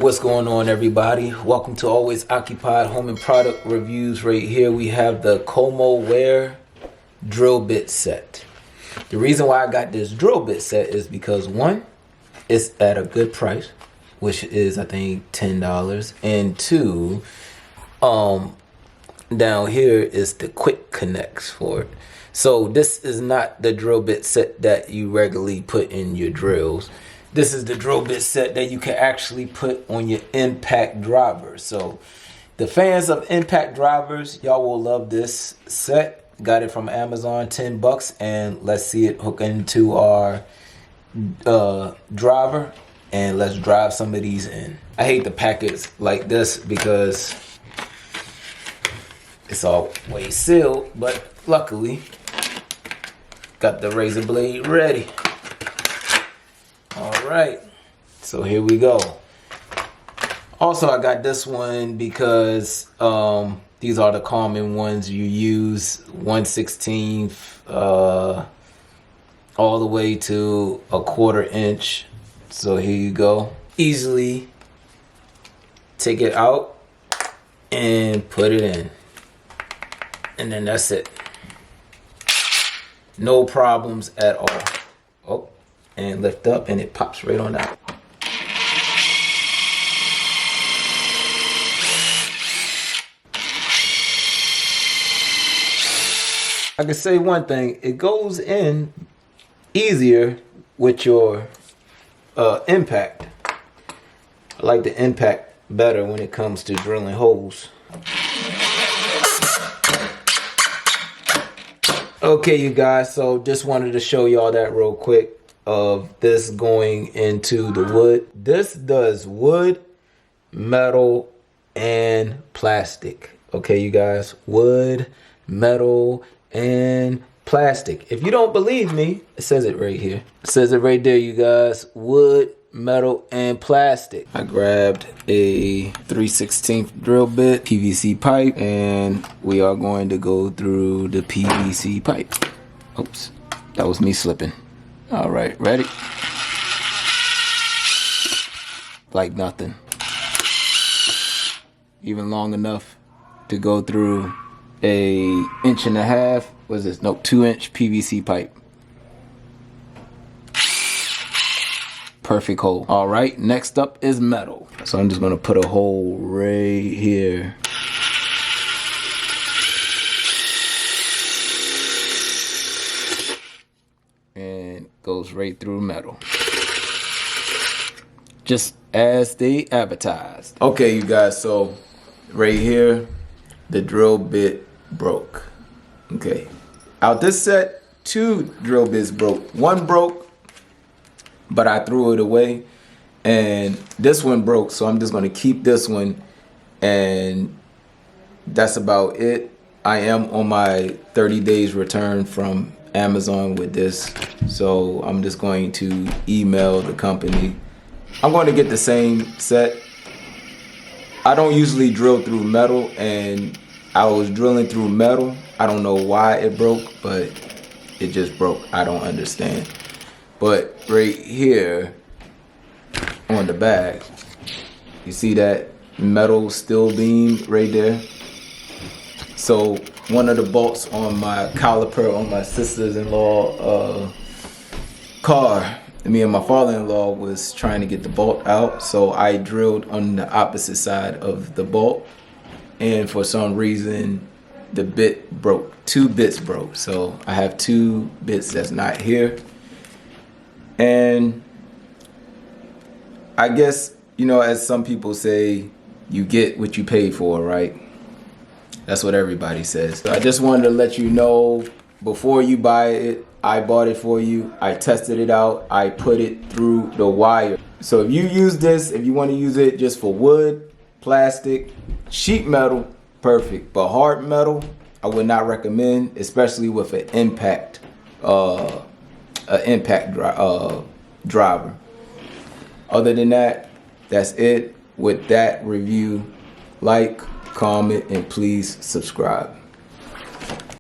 What's going on, everybody? Welcome to Always Occupied Home and Product Reviews. Right here we have the COMOWARE drill bit set. The reason why I got this drill bit set is because one, it's at a good price, which is I think $10, and two, down here is the quick connects for it. So this is not the drill bit set that you regularly put in your drills. This is the drill bit set that you can actually put on your impact drivers. So the fans of impact drivers, y'all will love this set. Got it from Amazon, 10 bucks. And let's see it hook into our driver. And let's drive some of these in. I hate the packets like this because it's always sealed. But luckily, got the razor blade ready. Alright, so here we go. Also, I got this one because these are the common ones you use, 1/16 all the way to a 1/4 inch. So here you go. Easily take it out and put it in. And then that's it. No problems at all. Oh. And lift up and it pops right on out. I can say one thing, it goes in easier with your impact. I like the impact better when it comes to drilling holes. Okay, you guys, so just wanted to show y'all that real quick. Of this going into the wood. This does wood, metal, and plastic. Okay, you guys, wood, metal, and plastic. If you don't believe me, it says it right here. It says it right there, you guys. Wood, metal, and plastic. I grabbed a 3/16 drill bit, PVC pipe, and we are going to go through the PVC pipe. Oops, that was me slipping. All right, ready? Like nothing. Even long enough to go through a 1.5 inch, what is this? Nope, 2-inch PVC pipe. Perfect hole. All right, next up is metal. So I'm just gonna put a hole right here. And goes right through metal, just as they advertised. Okay, you guys, so right here the drill bit broke. Okay, out this set 2 drill bits broke. One broke, but I threw it away, and this one broke, so I'm just going to keep this one, and that's about it. I am on my 30 days return from Amazon with this, so I'm just going to email the company. I'm going to get the same set. I don't usually drill through metal, and I was drilling through metal. I don't know why it broke, but it just broke. I don't understand. But right here on the back, you see that metal steel beam right there? So one of the bolts on my caliper on my sister's-in-law car, me and my father-in-law was trying to get the bolt out, so I drilled on the opposite side of the bolt, and for some reason the bit broke. 2 bits broke, so I have 2 bits that's not here. And I guess, you know, as some people say, you get what you pay for, right? That's what everybody says. So I just wanted to let you know, before you buy it, I bought it for you. I tested it out. I put it through the wire. So if you use this, if you want to use it just for wood, plastic, sheet metal, perfect. But hard metal, I would not recommend, especially with an impact driver. Other than that, that's it with that review. Like, comment, and please subscribe.